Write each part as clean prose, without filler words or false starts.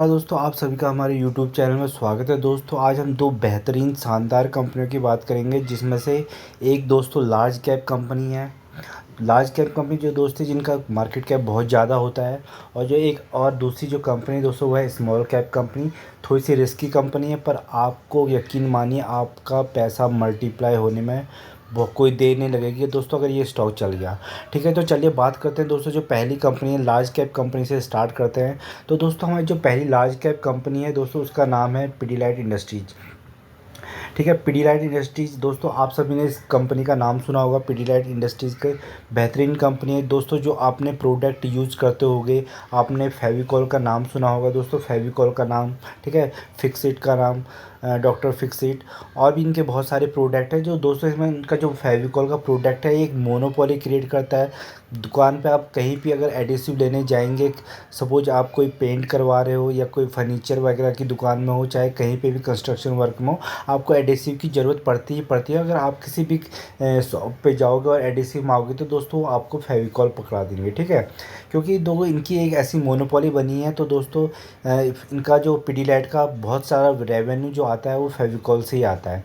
हाँ दोस्तों, आप सभी का हमारे YouTube चैनल में स्वागत है। दोस्तों आज हम दो बेहतरीन शानदार कंपनियों की बात करेंगे, जिसमें से एक दोस्तों लार्ज कैप कंपनी है। लार्ज कैप कंपनी जो दोस्तों जिनका मार्केट कैप बहुत ज़्यादा होता है, और जो एक और दूसरी जो कंपनी दोस्तों वो है स्मॉल कैप कंपनी। थोड़ी सी रिस्की कंपनी है, पर आपको यकीन मानिए आपका पैसा मल्टीप्लाई होने में बहुत कोई देर नहीं लगेगी दोस्तों, अगर ये स्टॉक चल गया। ठीक है, तो चलिए बात करते हैं दोस्तों। जो पहली कंपनी है लार्ज कैप कंपनी से स्टार्ट करते हैं। तो दोस्तों हमारी जो पहली लार्ज कैप कंपनी है दोस्तों, उसका नाम है पिडीलाइट इंडस्ट्रीज। ठीक है, पिडीलाइट इंडस्ट्रीज दोस्तों, आप सभी ने इस कंपनी का नाम सुना होगा। पिडीलाइट इंडस्ट्रीज़ के बेहतरीन कंपनी है दोस्तों। जो आपने प्रोडक्ट यूज़ करते होगे, आपने फेविकॉल का नाम सुना होगा दोस्तों, फेविकॉल का नाम। ठीक है, फिक्सिट का नाम, डॉक्टर फिक्सिट। और भी इनके बहुत सारे प्रोडक्ट हैं जो दोस्तों, इसमें इनका जो फेविकॉल का प्रोडक्ट है एक मोनोपोली क्रिएट करता है। दुकान पे आप कहीं भी अगर एडिसिव लेने जाएंगे, सपोज आप कोई पेंट करवा रहे हो या कोई फर्नीचर वगैरह की दुकान में हो, चाहे कहीं पे भी कंस्ट्रक्शन वर्क में हो, आपको एडिसिव की ज़रूरत पड़ती ही पड़ती है। अगर आप किसी भी शॉप पे जाओगे और एडिसिव मांगोगे तो दोस्तों आपको फेविकॉल पकड़ा देंगे। ठीक है, क्योंकि दो इनकी एक ऐसी मोनोपोली बनी है। तो दोस्तों इनका जो पिडीलाइट का बहुत सारा रेवेन्यू जो आता है वो फेविकॉल से ही आता है।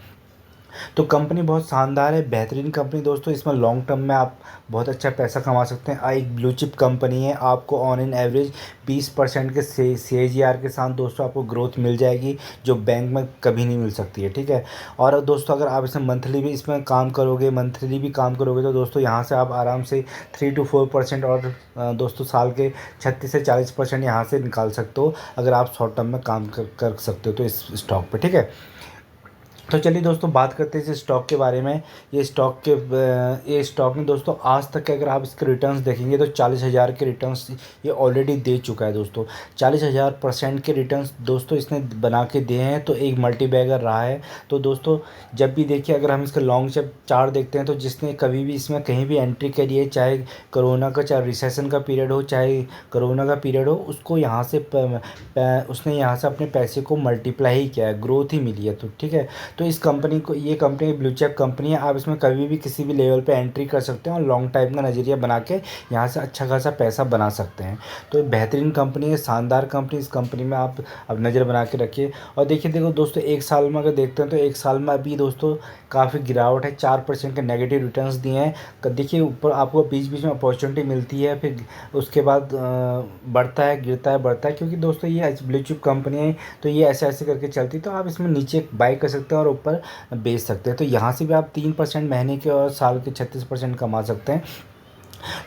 तो कंपनी बहुत शानदार है, बेहतरीन कंपनी दोस्तों। इसमें लॉन्ग टर्म में आप बहुत अच्छा पैसा कमा सकते हैं। एक ब्लू चिप कंपनी है, आपको ऑन एन एवरेज 20% के CAGR के साथ दोस्तों आपको ग्रोथ मिल जाएगी, जो बैंक में कभी नहीं मिल सकती है। ठीक है, और दोस्तों अगर आप इसमें मंथली भी इसमें काम करोगे, मंथली भी काम करोगे, तो दोस्तों यहाँ से आप आराम से 3 to 4% और दोस्तों साल के 36 से 40% यहाँ से निकाल सकते हो, अगर आप शॉर्ट टर्म में काम कर सकते हो तो इस स्टॉक पे। ठीक है, तो चलिए दोस्तों बात करते हैं इस स्टॉक के बारे में। ये स्टॉक में दोस्तों आज तक के अगर आप इसके रिटर्न्स देखेंगे तो 40,000 के रिटर्न्स ये ऑलरेडी दे चुका है दोस्तों। 40,000% के रिटर्न्स दोस्तों इसने बना के दिए हैं, तो एक मल्टी बैगर रहा है। तो दोस्तों जब भी देखिए, अगर हम इसका लॉन्ग चार्ट देखते हैं, तो जिसने कभी भी इसमें कहीं भी एंट्री करी है, चाहे कोरोना का, चाहे रिसेशन का पीरियड हो, चाहे कोरोना का पीरियड हो, उसको यहाँ से उसने यहाँ से अपने पैसे को मल्टीप्लाई ही किया है, ग्रोथ ही मिली है। तो ठीक है, तो इस कंपनी को, ये कंपनी ब्लू चिप कंपनी है। आप इसमें कभी भी किसी भी लेवल पे एंट्री कर सकते हैं और लॉन्ग टाइम का नज़रिया बना के यहाँ से अच्छा खासा पैसा बना सकते हैं। तो बेहतरीन कंपनी है, शानदार कंपनी। इस कंपनी में आप अब नज़र बना के रखिए। और देखो दोस्तों, एक साल में अगर देखते हैं तो एक साल में अभी दोस्तों काफ़ी गिरावट है, 4% के नेगेटिव रिटर्न्स दिए हैं। देखिए ऊपर आपको बीच बीच में अपॉर्चुनिटी मिलती है, फिर उसके बाद बढ़ता है, गिरता है, बढ़ता है, क्योंकि दोस्तों ये ब्लू चिप कंपनी है, तो ये ऐसे ऐसे करके चलती है। तो आप इसमें नीचे बाई कर सकते हैं और ऊपर बेच सकते हैं। तो यहाँ से भी आप 3% महीने के और साल के 36% कमा सकते हैं।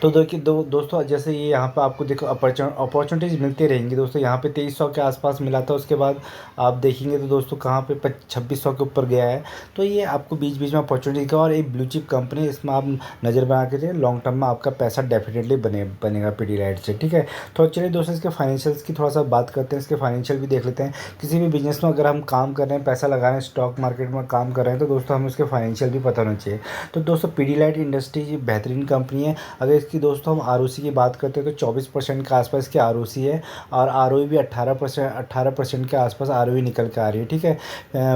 तो देखिए दोस्तों, जैसे ये यहाँ पे आपको देखो अपॉर्चुनिटीज़ मिलती रहेंगी दोस्तों। यहाँ पे 2300 के आसपास मिला था, उसके बाद आप देखेंगे तो दोस्तों कहाँ पे 2600 के ऊपर गया है। तो ये आपको बीच बीच में अपॉर्चुनिटी का, और एक ब्लू चिप कंपनी, इसमें आप नज़र बना के रहिए, लॉन्ग टर्म में आपका पैसा डेफिनेटली बनेगा पिडीलाइट से। ठीक है, तो चलिए दोस्तों इसके फाइनेंशियल्स की थोड़ा सा बात करते हैं, इसके फाइनेंशियल भी देख लेते हैं। किसी भी बिजनेस में अगर हम काम कर रहे हैं, पैसा लगा रहे हैं, स्टॉक मार्केट में काम कर रहे हैं, तो दोस्तों हमें उसके फाइनेंशियल भी पता होना चाहिए। तो दोस्तों पिडीलाइट इंडस्ट्रीज बेहतरीन कंपनी है। अगर इसकी दोस्तों हम आरओसी की बात करते हैं तो 24% के आसपास की आरओसी है, और आरओई भी 18% के आसपास आरओई निकल के आ रही है। ठीक है,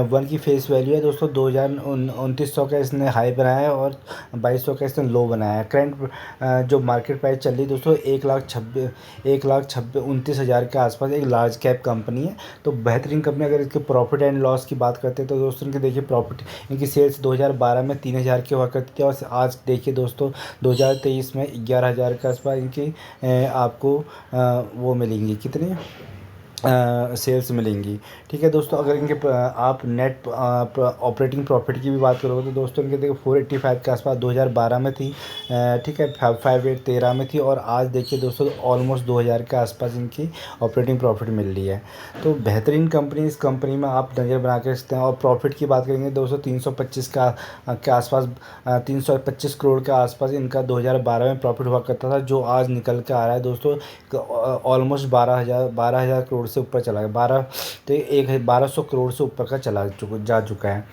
वन की फेस वैल्यू है दोस्तों 2900 का इसने हाई बनाया है, और 2200 का इसने लो बनाया है। करंट जो मार्केट प्राइस चल रही है दोस्तों 1,29,000 के आसपास, एक लार्ज कैप कंपनी है। तो बेहतरीन कंपनी। अगर इसके प्रॉफिट एंड लॉस की बात करते हैं तो दोस्तों इनकी देखिए प्रॉफिट, इनकी सेल्स 2012 में 3,000 की हुआ करती थी, और आज देखिए दोस्तों 2023 में 11,000 के आसपास इनकी आपको वो मिलेंगी, कितनी सेल्स मिलेंगी। ठीक है दोस्तों, अगर इनके आप नेट ऑपरेटिंग प्रॉफिट की भी बात करोगे तो दोस्तों इनके देखो 485 के आसपास 2012 में थी। ठीक है, 5813 में थी, और आज देखिए दोस्तों ऑलमोस्ट 2000 के आसपास इनकी ऑपरेटिंग प्रॉफिट मिल रही है। तो बेहतरीन कंपनी, इस कंपनी में आप नज़र बना के सकते हैं। और प्रॉफिट की बात करेंगे दोस्तों 325 के आसपास, 325 करोड़ के आसपास इनका 2012 में प्रॉफिट हुआ करता था, जो आज निकल के आ रहा है दोस्तों ऑलमोस्ट 12,000 करोड़ से ऊपर चला गया। 1200 करोड़ से ऊपर का जा चुका है।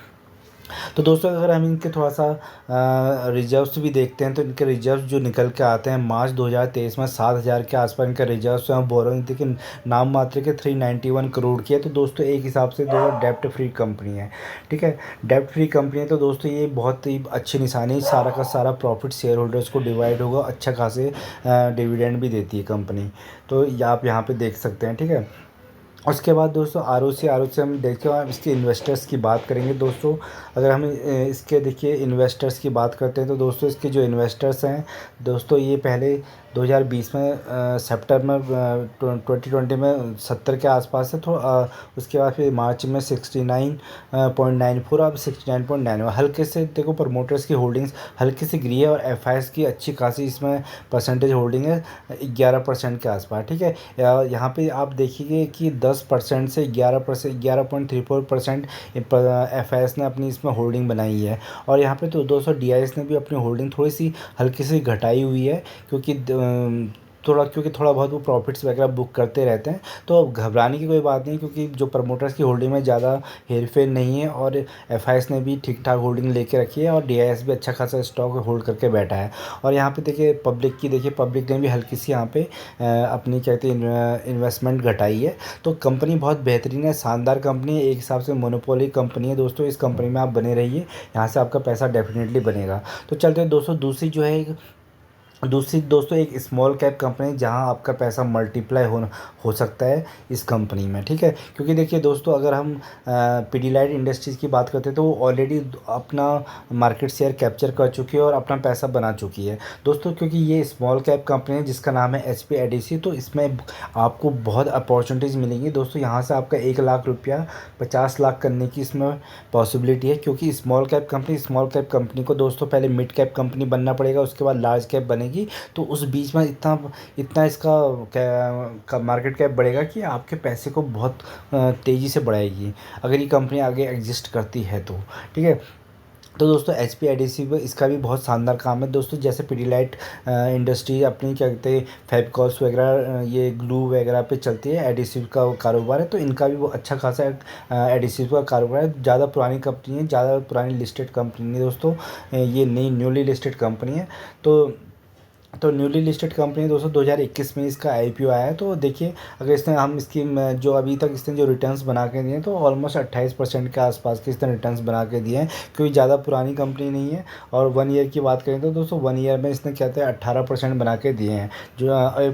तो दोस्तों अगर हम इनके थोड़ा सा रिजर्व्स भी देखते हैं, तो इनके रिजर्व्स जो निकल के आते हैं मार्च 2023 में 7,000 के आसपास इनका रिजर्व्स हैं। बोरोइंग देखिए नाम मात्र के 391 करोड़ की है। तो दोस्तों एक हिसाब से जो डेप्ट फ्री कंपनी है। ठीक है, डेप्ट फ्री कंपनी है, तो दोस्तों ये बहुत ही अच्छी निशानी है। सारा का सारा प्रॉफिट शेयर होल्डर्स को डिवाइड होगा, अच्छा खासे डिविडेंड भी देती है कंपनी। तो ये आप यहाँ पे देख सकते हैं। ठीक है, उसके बाद दोस्तों आर ओ सी हम देखें और इसके इन्वेस्टर्स की बात करेंगे दोस्तों। अगर हम इसके देखिए इन्वेस्टर्स की बात करते हैं तो दोस्तों इसके जो इन्वेस्टर्स हैं दोस्तों, ये पहले 2020 में सितंबर 2020 में 70 के आसपास है। तो उसके बाद फिर मार्च में 69.94, अब 69.9। हल्के से देखो प्रमोटर्स की होल्डिंग्स हल्की सी गिरी है और एफ की अच्छी खासी इसमें परसेंटेज होल्डिंग है 11% के आसपास, ठीक है। यहाँ पे आप देखिए कि 10% से 11%, 11.34% एफ ने अपनी इसमें होल्डिंग बनाई है। और यहाँ पे तो दोस्तों डी ने भी अपनी होल्डिंग थोड़ी सी हल्की सी घटाई हुई है, क्योंकि क्योंकि थोड़ा बहुत वो प्रॉफिट्स वगैरह बुक करते रहते हैं। तो अब घबराने की कोई बात नहीं, क्योंकि जो प्रमोटर्स की होल्डिंग में ज़्यादा हेरफेर नहीं है और एफ ने भी ठीक ठाक होल्डिंग लेके रखी है और डी भी अच्छा खासा स्टॉक होल्ड करके बैठा है। और यहाँ पे देखिए पब्लिक ने भी हल्की सी यहाँ पे अपनी क्या कहते हैं इन्वेस्टमेंट घटाई है। तो कंपनी बहुत बेहतरीन है, शानदार कंपनी है, एक हिसाब से मोनोपोली कंपनी है दोस्तों। इस कंपनी में आप बने रहिए, यहाँ से आपका पैसा डेफिनेटली बनेगा। तो चलते हैं दोस्तों दूसरी दोस्तों एक स्मॉल कैप कंपनी जहां आपका पैसा मल्टीप्लाई हो सकता है इस कंपनी में, ठीक है। क्योंकि देखिए दोस्तों, अगर हम पीडीलाइट इंडस्ट्रीज़ की बात करते हैं तो वो ऑलरेडी अपना मार्केट शेयर कैप्चर कर चुकी है और अपना पैसा बना चुकी है दोस्तों। क्योंकि ये स्मॉल कैप कंपनी है जिसका नाम है HPADC, तो इसमें आपको बहुत अपॉर्चुनिटीज़ मिलेंगी दोस्तों। यहाँ से आपका 1 लाख रुपया 50 लाख करने की इसमें पॉसिबिलिटी है, क्योंकि स्मॉल कैप कंपनी को दोस्तों पहले मिड कैप कंपनी बनना पड़ेगा, उसके बाद लार्ज कैप बनेगी। तो उस बीच में इतना इतना इसका मार्केट कैप बढ़ेगा कि आपके पैसे को बहुत तेज़ी से बढ़ाएगी, अगर ये कंपनी आगे एग्जिस्ट करती है तो, ठीक है। तो दोस्तों HPADC में इसका भी बहुत शानदार काम है दोस्तों। जैसे पीडीलाइट इंडस्ट्री अपनी क्या कहते हैं फेविकॉल्स वगैरह, ये ग्लू वगैरह पे चलती है, एडिसिव का कारोबार है, तो इनका भी वो अच्छा खासा एडिसिव का कारोबार है। ज़्यादा पुरानी कंपनी है, ज़्यादा पुरानी लिस्टेड कंपनी नहीं दोस्तों, ये नई न्यूली लिस्टेड कंपनी है। तो न्यूली लिस्टेड कंपनी दोस्तों 2021 में इसका IPO आया है। तो देखिए, अगर इसने हम इसकी जो अभी तक इसने जो रिटर्न्स बना के दिए हैं तो ऑलमोस्ट 28% के आसपास के इसने रिटर्न्स बना के दिए हैं, क्योंकि ज़्यादा पुरानी कंपनी नहीं है। और 1 ईयर की बात करें तो दोस्तों 1 ईयर में इसने क्या कहते हैं 18% बना के दिए हैं, जो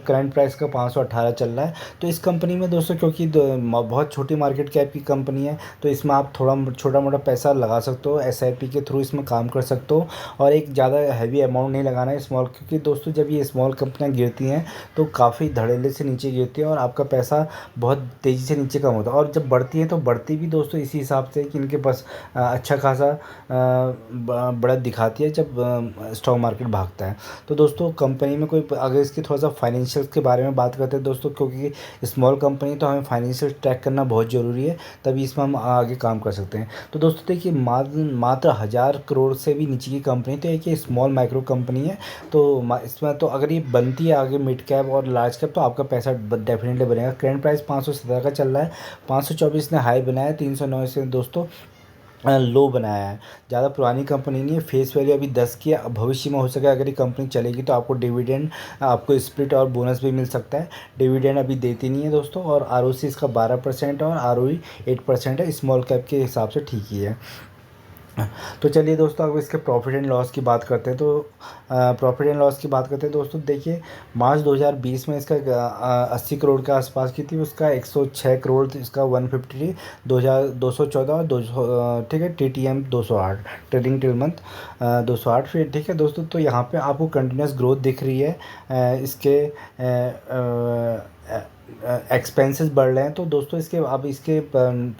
करंट प्राइस का 518 चल रहा है। तो इस कंपनी में दोस्तों, क्योंकि बहुत छोटी मार्केट कैप की कंपनी है, तो इसमें आप थोड़ा छोटा मोटा पैसा लगा सकते हो, SIP के थ्रू इसमें काम कर सकते हो। और एक ज़्यादा हैवी अमाउंट नहीं लगाना है स्मॉल, क्योंकि दोस्तों जब ये स्मॉल कंपनियां गिरती हैं तो काफ़ी धड़ल्ले से नीचे गिरती हैं और आपका पैसा बहुत तेज़ी से नीचे कम होता है। और जब बढ़ती है तो बढ़ती भी दोस्तों इसी हिसाब से कि इनके पास अच्छा खासा बढ़त दिखाती है जब स्टॉक मार्केट भागता है। तो दोस्तों कंपनी में कोई, अगर इसकी थोड़ा सा फाइनेंशियल्स के बारे में बात करते हैं दोस्तों, क्योंकि स्मॉल कंपनी तो हमें फाइनेंशियल ट्रैक करना बहुत ज़रूरी है, तभी इसमें हम आगे काम कर सकते हैं। तो दोस्तों देखिए, मात्र 1000 करोड़ से भी नीचे की कंपनी, तो एक ये स्मॉल माइक्रो कंपनी है। तो इसमें तो अगर ये बनती है आगे मिड कैप और लार्ज कैप तो आपका पैसा डेफिनेटली बनेगा। करंट प्राइस 517 का चल रहा है, 524 ने हाई बनाया, 309 से दोस्तों लो बनाया है। ज़्यादा पुरानी कंपनी नहीं है, फेस वैल्यू अभी 10 की है। भविष्य में हो सके अगर ये कंपनी चलेगी तो आपको डिविडेंड, आपको स्प्लिट और बोनस भी मिल सकता है। डिविडेंड अभी देती नहीं है दोस्तों। और ROC इसका 12% और ROE 8% है, स्मॉल कैप के हिसाब से ठीक ही है। तो चलिए दोस्तों, अब इसके प्रॉफिट एंड लॉस की बात करते हैं। तो प्रॉफिट एंड लॉस की बात करते हैं दोस्तों, देखिए मार्च 2020 में इसका 80 करोड़ के आसपास की थी, उसका 106 करोड़ इसका 150 2214 और 200, ठीक है। TTM 208, ट्रेडिंग टिल मंथ 208 फिर, ठीक है दोस्तों। तो यहाँ पे आपको कंटिन्यूस ग्रोथ दिख रही है। इसके एक्सपेंसेस बढ़ रहे हैं तो दोस्तों इसके अब इसके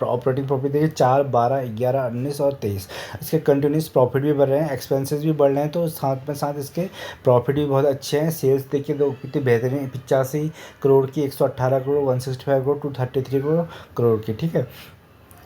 ऑपरेटिंग प्रॉफिट देखिए 4, 12, 11, 19 और 23, इसके कंटिन्यूस प्रॉफिट भी बढ़ रहे हैं, एक्सपेंसेस भी बढ़ रहे हैं, तो साथ में साथ इसके प्रॉफिट भी बहुत अच्छे हैं। सेल्स देखिए तो कितनी बेहतरीन, 85 करोड़ की 118 करोड़, 165 करोड़, 233 करोड़ की, ठीक है।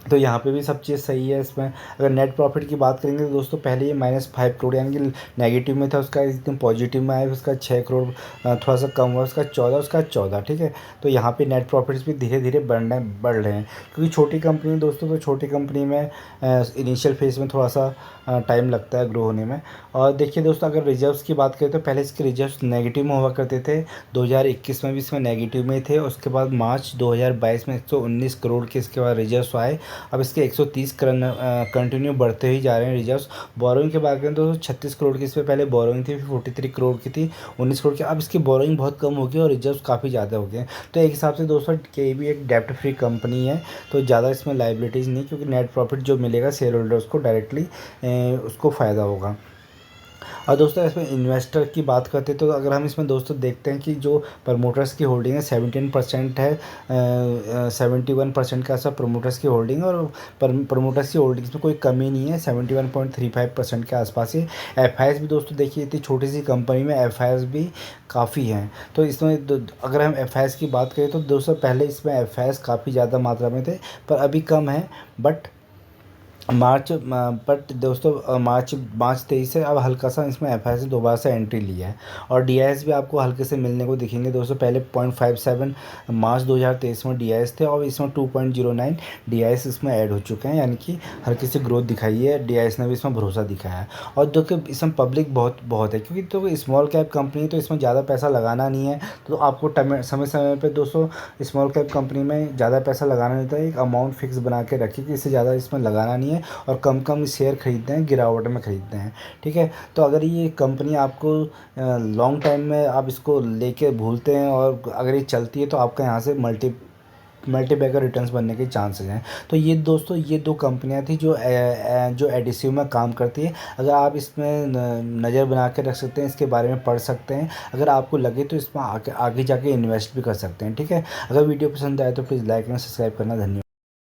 तो यहाँ पे भी सब चीज़ सही है इसमें। अगर नेट प्रॉफिट की बात करेंगे तो दोस्तों पहले ये -5 करोड़ यानी कि नेगेटिव में था, उसका एकदम पॉजिटिव में आया, उसका 6 करोड़ थोड़ा सा कम हुआ, उसका 14, ठीक है। तो यहाँ पे नेट प्रॉफिट्स भी धीरे धीरे बढ़ रहे हैं, क्योंकि छोटी कंपनी दोस्तों, तो छोटी कंपनी में इनिशियल फेज में थोड़ा सा टाइम लगता है ग्रो होने में। और देखिए दोस्तों, अगर रिजर्व्स की बात करें तो पहले इसके रिजर्व्स नेगेटिव में हुआ करते थे, 2021 में भी इसमें नेगेटिव में थे। उसके बाद मार्च 2022 में 119 करोड़ के इसके बाद रिजर्व्स आए अब इसके 130 कंटिन्यू बढ़ते ही जा रहे हैं रिजर्व्स। बोरोइंग की बात करें तो 36 करोड़ की इससे पहले बोरोइंग थी, फिर 43 करोड़ की थी, 19 करोड़ की। अब इसकी बोरोइंग बहुत कम हो गई और रिजर्व्स काफ़ी ज़्यादा हो गए। तो एक हिसाब से दोस्तों के भी एक डेप्ट फ्री कंपनी है, तो ज़्यादा इसमें लाइबिलिटीज़ नहीं, क्योंकि नेट प्रॉफिट जो मिलेगा शेयर होल्डर्स को डायरेक्टली उसको फ़ायदा होगा। और दोस्तों इसमें इन्वेस्टर की बात करते हैं तो अगर हम इसमें दोस्तों देखते हैं कि जो प्रमोटर्स की होल्डिंग है 17% है, 71% का ऐसा प्रमोटर्स की होल्डिंग है। और प्रमोटर्स की होल्डिंग्स में कोई कमी नहीं है, 71.35% के आसपास ही। एफ भी दोस्तों देखिए, इतनी छोटी सी कंपनी में एफ भी काफ़ी हैं। तो इसमें अगर हम एफ की बात करें तो दोस्तों पहले इसमें एफ काफ़ी ज़्यादा मात्रा में थे, पर अभी कम है। बट दोस्तों मार्च मार्च 23 से अब हल्का सा इसमें एफ आई से दोबारा से एंट्री लिया है। और डी आई एस भी आपको हल्के से मिलने को दिखेंगे दोस्तों। पहले 0.57 मार्च 2023 में डी आई एस थे, और इसमें 2.09 डी आई एस इसमें ऐड हो चुके हैं, यानी कि हल्की सी ग्रोथ दिखाई है। डी आई एस ने भी इसमें भरोसा दिखाया है। और देखिए इसमें पब्लिक बहुत बहुत है, क्योंकि तो स्मॉल कैप कंपनी है, तो इसमें ज़्यादा पैसा लगाना नहीं है। तो आपको समय समय पर दोस्तों स्मॉल कैप कंपनी में ज़्यादा पैसा लगाना नहीं होता है। एक अमाउंट फिक्स बना के रखिए कि इससे ज़्यादा इसमें लगाना नहीं है, और कम कम शेयर खरीदते हैं, गिरावट में खरीदते हैं। ठीक है, तो अगर ये कंपनी आपको लॉन्ग टाइम में आप इसको लेके भूलते हैं और अगर ये चलती है तो आपका यहाँ से मल्टीबैगर रिटर्न्स बनने के चांसेस हैं। तो ये दोस्तों ये दो कंपनियां थी जो एडिसिव में काम करती है। अगर आप इसमें नज़र बना के रख सकते हैं, इसके बारे में पढ़ सकते हैं, अगर आपको लगे तो इसमें आगे जाके इन्वेस्ट भी कर सकते हैं। ठीक है, अगर वीडियो पसंद आए तो प्लीज़ लाइक एंड सब्सक्राइब करना। धन्यवाद।